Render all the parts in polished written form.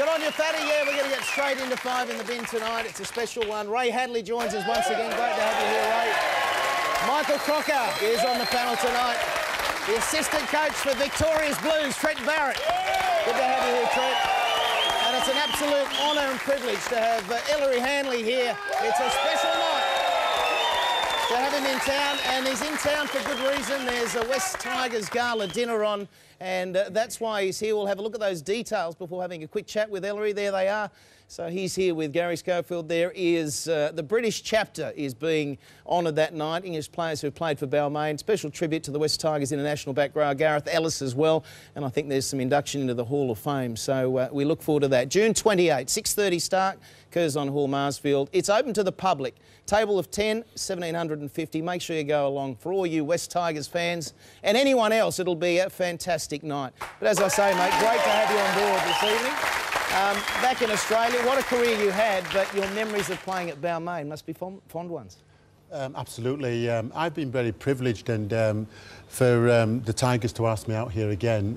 Good on you, Fatty. Yeah, we're going to get straight into 5 in the bin tonight. It's a special one. Ray Hadley joins us once again. Great to have you here, Ray. Michael Crocker is on the panel tonight. The assistant coach for Victoria's Blues, Trent Barrett. Good to have you here, Trent. And it's an absolute honour and privilege to have Ellery Hanley here. It's a special night to have him in town, and he's in town for good reason. There's a West Tigers gala dinner on, and that's why he's here. We'll have a look at those details before having a quick chat with Ellery. There they are. So he's here with Gary Schofield. There is the British chapter is being honoured that night. English players who have played for Balmain. Special tribute to the West Tigers international back row, Gareth Ellis as well. And I think there's some induction into the Hall of Fame. So we look forward to that. June 28, 6:30 start, Curzon Hall, Marsfield. It's open to the public. Table of 10, 1,750. Make sure you go along. For all you West Tigers fans and anyone else, it'll be a fantastic night. But as I say, mate, great to have you on board this evening. Back in Australia, what a career you had, but your memories of playing at Balmain must be fond ones. Absolutely. I've been very privileged, and for the Tigers to ask me out here again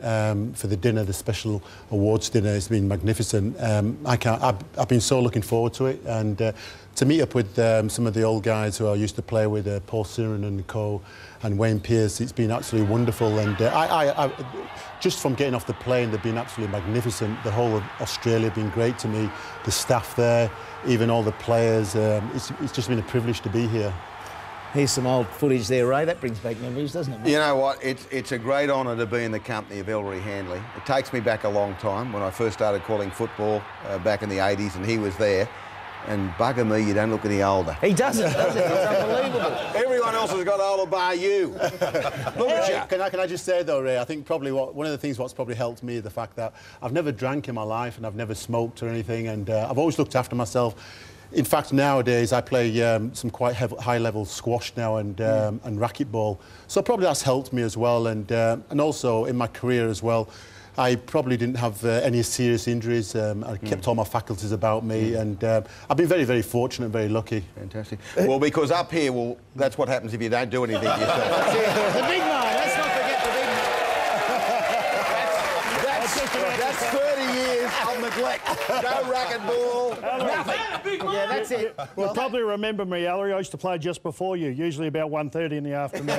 for the dinner, the special awards dinner, has been magnificent. I've been so looking forward to it, and to meet up with some of the old guys who I used to play with, Paul Siren and co, and Wayne Pearce, it's been absolutely wonderful. And I just from getting off the plane, they've been absolutely magnificent. The whole of Australia have been great to me. The staff there, even all the players. It's just been a privilege to be here. Here's some old footage there, Ray. That brings back memories, doesn't it, mate? You know what? It's a great honour to be in the company of Ellery Hanley. It takes me back a long time when I first started calling football back in the 80s, and he was there. And bugger me, you don't look any older. He doesn't, does he? It's unbelievable. Everyone else has got older bar you. Look at you. Can I just say though, Ray, I think probably one of the things what's probably helped me is the fact that I've never drank in my life, and I've never smoked or anything, and I've always looked after myself. In fact, nowadays I play some quite high-level squash now and racquetball, so probably that's helped me as well. And also in my career as well, I probably didn't have any serious injuries. I kept all my faculties about me, and I've been very, very fortunate, very lucky. Fantastic. Well, because up here, well, that's what happens if you don't do anything yourself. That's it. The big man. Let's not forget the big man. That's 30 years of neglect. No racquetball, nothing. Yeah, that's it. Well, probably remember me, Ellery. I used to play just before you, usually about 1:30 in the afternoon.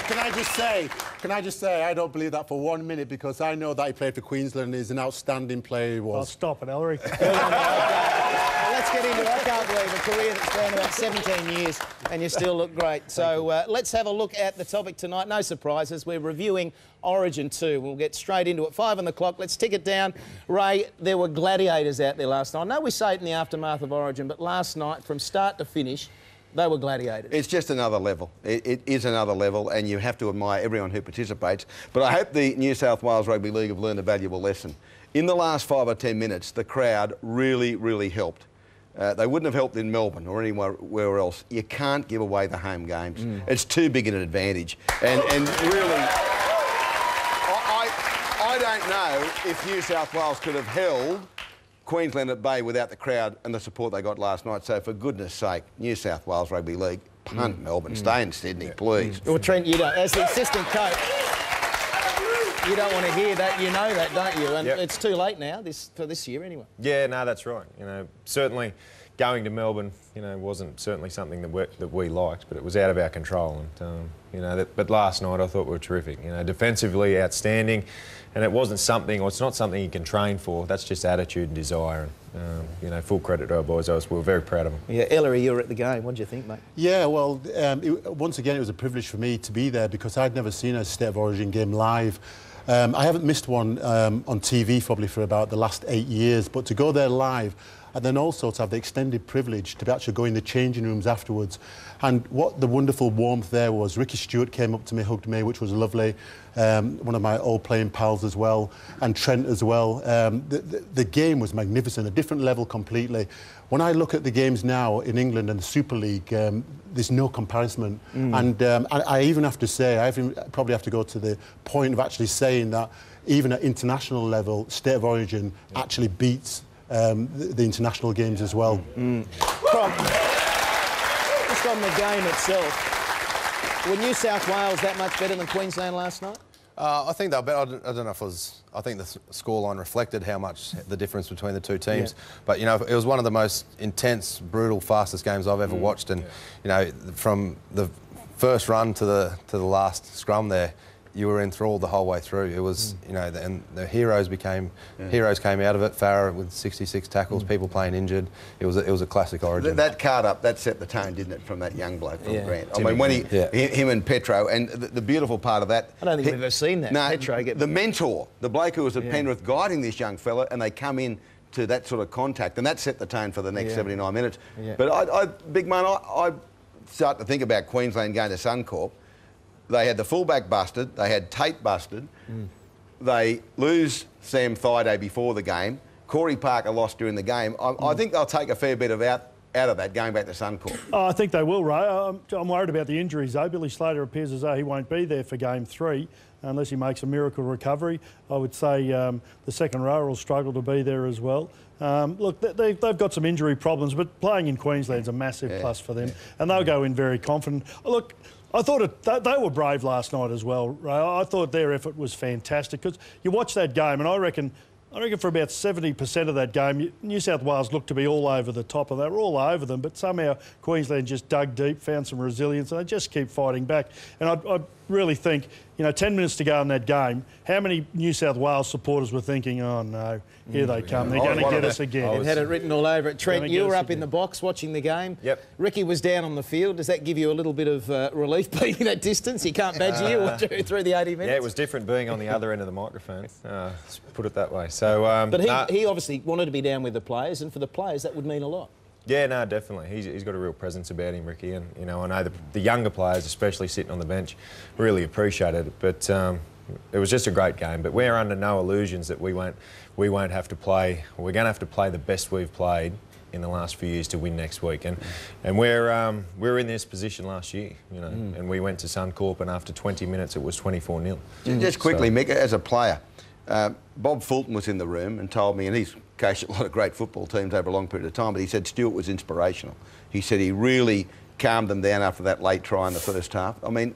Can I just say, I don't believe that for 1 minute, because I know that he played for Queensland and he's an outstanding player he was. Oh, stop it, Ellery. Let's get into it. I can't believe a career that's been about 17 years and you still look great. So let's have a look at the topic tonight. No surprises. We're reviewing Origin 2. We'll get straight into it. 5 on the clock. Let's tick it down. Ray, there were gladiators out there last night. I know we say it in the aftermath of Origin, but last night, from start to finish, they were gladiators. It's just another level. It is another level, and you have to admire everyone who participates. But I hope the New South Wales Rugby League have learned a valuable lesson. In the last 5 or 10 minutes, the crowd really, really helped. They wouldn't have helped in Melbourne or anywhere else. You can't give away the home games. It's too big an advantage. And really, I don't know if New South Wales could have held Queensland at bay without the crowd and the support they got last night. So for goodness sake, New South Wales Rugby League, punt Melbourne, stay in Sydney, please. Well, Trent, you don't, as the assistant coach, you don't want to hear that. You know that, don't you? And it's too late now, for this year anyway. Yeah, no, that's right. You know, certainly going to Melbourne, you know, wasn't certainly something that we liked, but it was out of our control. And you know, but last night I thought we were terrific. You know, defensively outstanding, and it wasn't something, or it's not something you can train for. That's just attitude and desire. And you know, full credit to our boys. We were very proud of them. Yeah, Ellery, you were at the game. What did you think, mate? Yeah, well, once again, it was a privilege for me to be there, because I'd never seen a State of Origin game live. I haven't missed one on TV probably for about the last 8 years, but to go there live, and then also to have the extended privilege to actually go in the changing rooms afterwards. And what the wonderful warmth there was, Ricky Stewart came up to me, hugged me, which was lovely. One of my old playing pals as well, and Trent as well. The game was magnificent, a different level completely. When I look at the games now in England and the Super League, there's no comparison. And I even have to say, probably have to go to the point of actually saying that even at international level, State of Origin actually beats the international games as well. Just on the game itself, were New South Wales that much better than Queensland last night? I think they'll better. I don't know if it was. I think the scoreline reflected how much the difference between the two teams. Yeah. But you know, it was one of the most intense, brutal, fastest games I've ever watched. And you know, from the first run to the last scrum there, you were enthralled the whole way through. It was, you know, and the heroes came out of it. Farah with 66 tackles, people playing injured. It was a classic Origin. That card up, that set the tone, didn't it, from that young bloke from Grant? I mean, when him and Petro, and the beautiful part of that. I don't think we've ever seen that. No, Petro the mentor, the bloke who was at Penrith guiding this young fella, and they come in to that sort of contact, and that set the tone for the next 79 minutes. Yeah. But Big Man, I start to think about Queensland going to Suncorp. They had the fullback busted. They had Tate busted. They lose Sam Thaiday before the game. Corey Parker lost during the game. I think they'll take a fair bit of out of that going back to Suncorp. Oh, I think they will, Ray. I'm worried about the injuries, though. Billy Slater appears as though he won't be there for Game 3 unless he makes a miracle recovery. I would say the second row will struggle to be there as well. Look, they've got some injury problems, but playing in Queensland's a massive plus for them, and they'll go in very confident. Look, I thought they were brave last night as well, Ray. I thought their effort was fantastic because you watch that game, and I reckon for about 70% of that game, New South Wales looked to be all over the top, and they were all over them, but somehow Queensland just dug deep, found some resilience, and they just keep fighting back. And I really think, you know, 10 minutes to go in that game, how many New South Wales supporters were thinking, oh no, here they come, they're going to get us again. And had it written all over it. Trent, you were up in the box watching the game. Yep. Ricky was down on the field. Does that give you a little bit of relief being that distance? He can't badger you through the 80 minutes? Yeah, it was different being on the other end of the microphone, let's put it that way. So, but he obviously wanted to be down with the players, and for the players that would mean a lot. Yeah, no, definitely. He's got a real presence about him, Ricky, and you know, I know the younger players, especially sitting on the bench, really appreciated it. But it was just a great game. But we're under no illusions that we won't have to play. We're going to have to play the best we've played in the last few years to win next week. And we're in this position last year, you know, and we went to Suncorp, and after 20 minutes it was 24-0. Just quickly, Mick, as a player, Bob Fulton was in the room and told me, and he's coached a lot of great football teams over a long period of time, but he said Stewart was inspirational. He said he really calmed them down after that late try in the first half. I mean,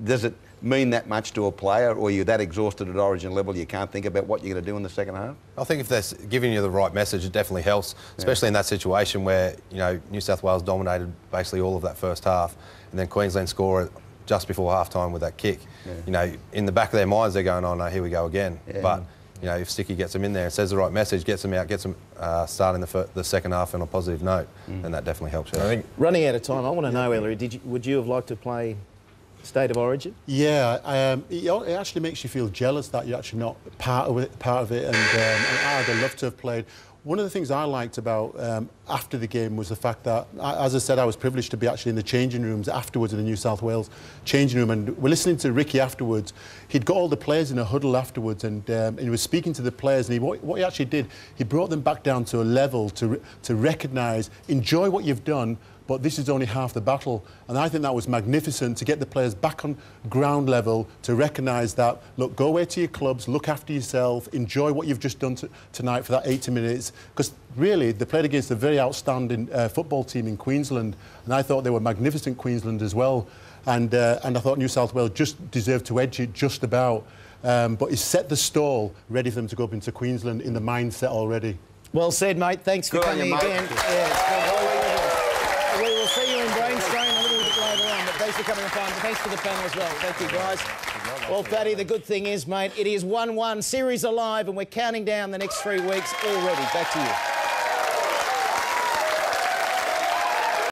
does it mean that much to a player, or are you that exhausted at Origin level you can't think about what you're going to do in the second half? I think if they're giving you the right message, it definitely helps, especially in that situation where, you know, New South Wales dominated basically all of that first half, and then Queensland score just before half-time with that kick. You know, in the back of their minds, they're going, oh no, here we go again. But you know, if Sticky gets them in there and says the right message, gets them out, gets them starting the second half on a positive note, then that definitely helps. I think. Running out of time, I want to know, Ellery, would you have liked to play State of Origin? Yeah, it actually makes you feel jealous that you're actually not part of it, and I'd have loved to have played. One of the things I liked about after the game was the fact that, as I said, I was privileged to be actually in the changing rooms afterwards in the New South Wales changing room, and we're listening to Ricky afterwards. He'd got all the players in a huddle afterwards, and he was speaking to the players, and what he actually did, he brought them back down to a level to recognise, enjoy what you've done, but this is only half the battle. And I think that was magnificent to get the players back on ground level, to recognise that, look, go away to your clubs, look after yourself, enjoy what you've just done tonight for that 80 minutes. Because really, they played against a very outstanding football team in Queensland, and I thought they were magnificent, Queensland as well. And I thought New South Wales just deserved to edge it just about. But he set the stall ready for them to go up into Queensland in the mindset already. Well said, mate. Thanks for coming again. We will see you in Brainstrain a little bit later on, but thanks for coming on. Thanks to the panel as well. Thank you, guys. Well, Paddy, the good thing is, mate, it is 1-1, series alive, and we're counting down the next 3 weeks already. Back to you.